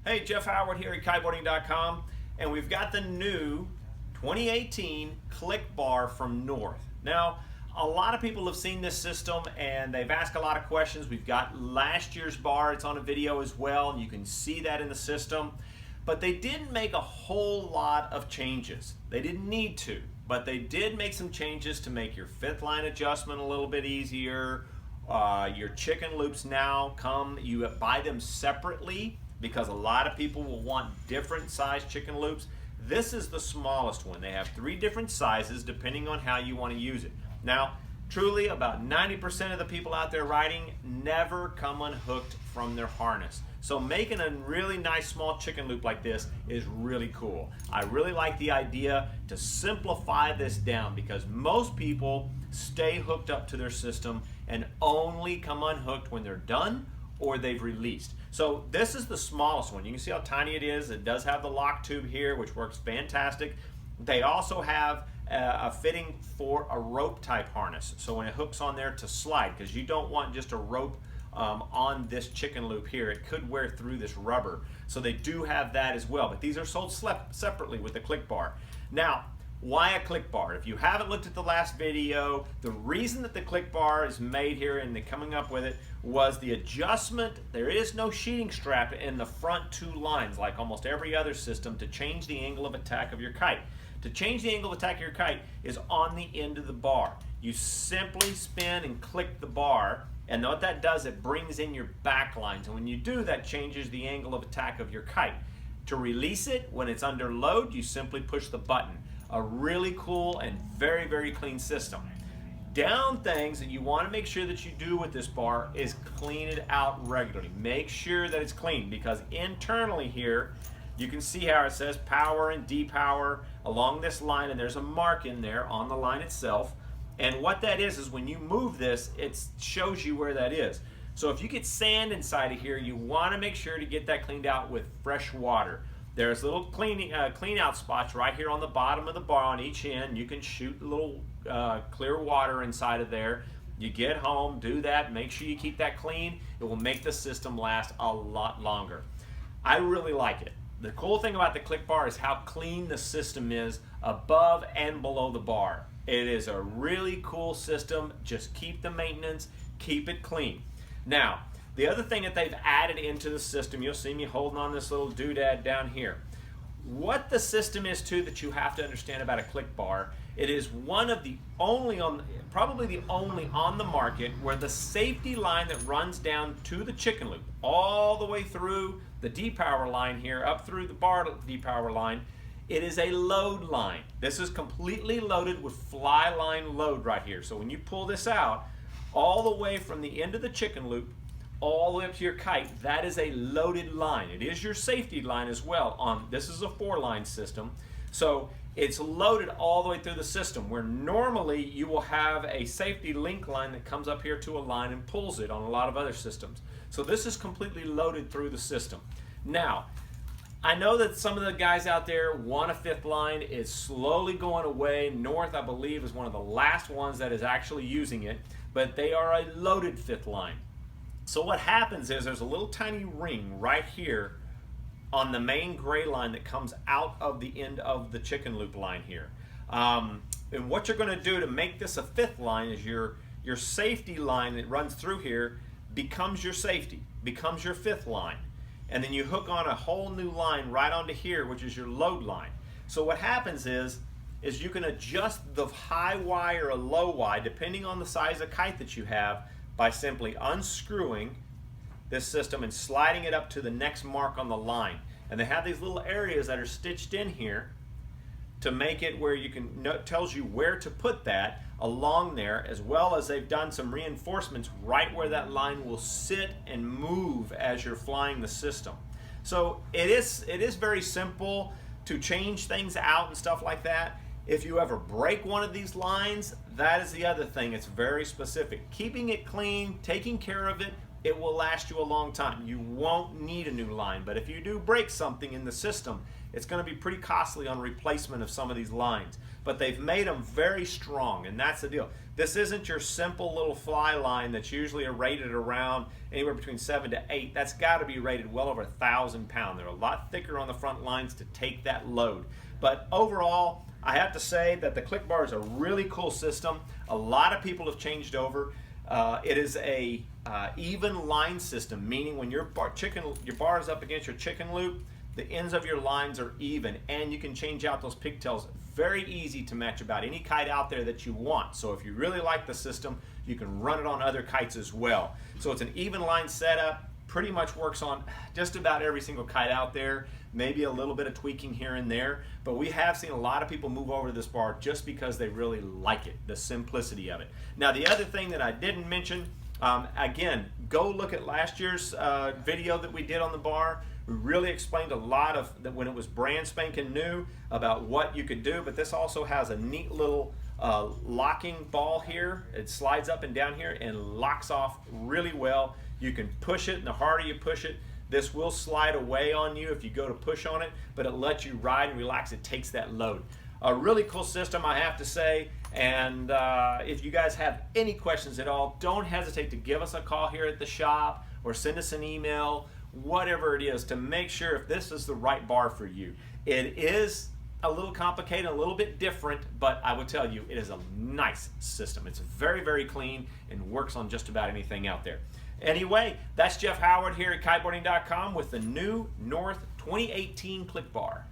Hey, Jeff Howard here at Kiteboarding.com, and we've got the new 2018 click bar from North. Now, a lot of people have seen this system and they've asked a lot of questions. We've got last year's bar, it's on a video as well, and you can see that in the system. But they didn't make a whole lot of changes. They didn't need to, but they did make some changes to make your fifth line adjustment a little bit easier. Your chicken loops now you buy them separately, because a lot of people will want different size chicken loops. This is the smallest one. They have 3 different sizes depending on how you want to use it. Now, truly about 90% of the people out there riding never come unhooked from their harness. So making a really nice small chicken loop like this is really cool. I really like the idea to simplify this down, because most people stay hooked up to their system and only come unhooked when they're done or they've released. So this is the smallest one. You can see how tiny it is. It does have the lock tube here, which works fantastic. They also have a fitting for a rope type harness, so when it hooks on there to slide, because you don't want just a rope on this chicken loop here. It could wear through this rubber, so they do have that as well, but these are sold separately with the click bar. Now, why a click bar? If you haven't looked at the last video, the reason that the click bar is made here and coming up with it was the adjustment. There is no sheeting strap in the front 2 lines like almost every other system to change the angle of attack of your kite. To change the angle of attack of your kite is on the end of the bar. You simply spin and click the bar, and what that does, it brings in your back lines, and when you do, that changes the angle of attack of your kite. To release it, when it's under load, you simply push the button. A really cool and very, very clean system. Down things that you want to make sure that you do with this bar is clean it out regularly. Make sure that it's clean, because internally here you can see how it says power and depower along this line, and there's a mark in there on the line itself. And what that is when you move this, it shows you where that is. So if you get sand inside of here, you want to make sure to get that cleaned out with fresh water. There's little clean out spots right here on the bottom of the bar on each end. You can shoot a little clear water inside of there. You get home, do that, make sure you keep that clean. It will make the system last a lot longer. I really like it. The cool thing about the click bar is how clean the system is above and below the bar. It is a really cool system. Just keep the maintenance, keep it clean. Now, the other thing that they've added into the system, you'll see me holding on this little doodad down here. What the system is too that you have to understand about a click bar, it is one of the only probably the only on the market where the safety line that runs down to the chicken loop all the way through the depower line here up through the bar depower line, it is a load line. This is completely loaded with fly line load right here. So when you pull this out, all the way from the end of the chicken loop all the way up to your kite, that is a loaded line. It is your safety line as well. This is a 4-line system, so it's loaded all the way through the system, where normally you will have a safety link line that comes up here to a line and pulls it on a lot of other systems. So this is completely loaded through the system. Now, I know that some of the guys out there want a 5th line. It's slowly going away. North, I believe, is one of the last ones that is actually using it, but they are a loaded 5th line. So what happens is there's a little tiny ring right here on the main gray line that comes out of the end of the chicken loop line here. And what you're going to do to make this a 5th line is your safety line that runs through here becomes your safety, becomes your 5th line. And then you hook on a whole new line right onto here, which is your load line. So what happens is you can adjust the high Y or a low Y depending on the size of kite that you have, by simply unscrewing this system and sliding it up to the next mark on the line. And they have these little areas that are stitched in here to make it where you can, tells you where to put that along there, as well as they've done some reinforcements right where that line will sit and move as you're flying the system. So it is very simple to change things out and stuff like that. If you ever break one of these lines, that is the other thing. It's very specific. Keeping it clean, taking care of it, it will last you a long time. You won't need a new line, but if you do break something in the system, it's going to be pretty costly on replacement of some of these lines. But they've made them very strong, and that's the deal. This isn't your simple little fly line that's usually rated around anywhere between 7 to 8. That's got to be rated well over 1,000 pounds. They're a lot thicker on the front lines to take that load. But overall, I have to say that the click bar is a really cool system. A lot of people have changed over. It is a even line system, meaning when your bar is up against your chicken loop, the ends of your lines are even, and you can change out those pigtails. Very easy to match about any kite out there that you want. So if you really like the system, you can run it on other kites as well. So it's an even line setup, pretty much works on just about every single kite out there, maybe a little bit of tweaking here and there, but we have seen a lot of people move over to this bar just because they really like it, the simplicity of it. Now the other thing that I didn't mention, again, go look at last year's video that we did on the bar. We really explained a lot of that when it was brand spanking new about what you could do, but this also has a neat little locking ball here. It slides up and down here and locks off really well. You can push it, and the harder you push it, this will slide away on you if you go to push on it, but it lets you ride and relax. It takes that load. A really cool system, I have to say, and if you guys have any questions at all, don't hesitate to give us a call here at the shop or send us an email, whatever it is, to make sure if this is the right bar for you. It is a little complicated, a little bit different, but I will tell you, it is a nice system. It's very, very clean and works on just about anything out there. Anyway, that's Jeff Howard here at Kiteboarding.com with the new North 2018 Click Bar.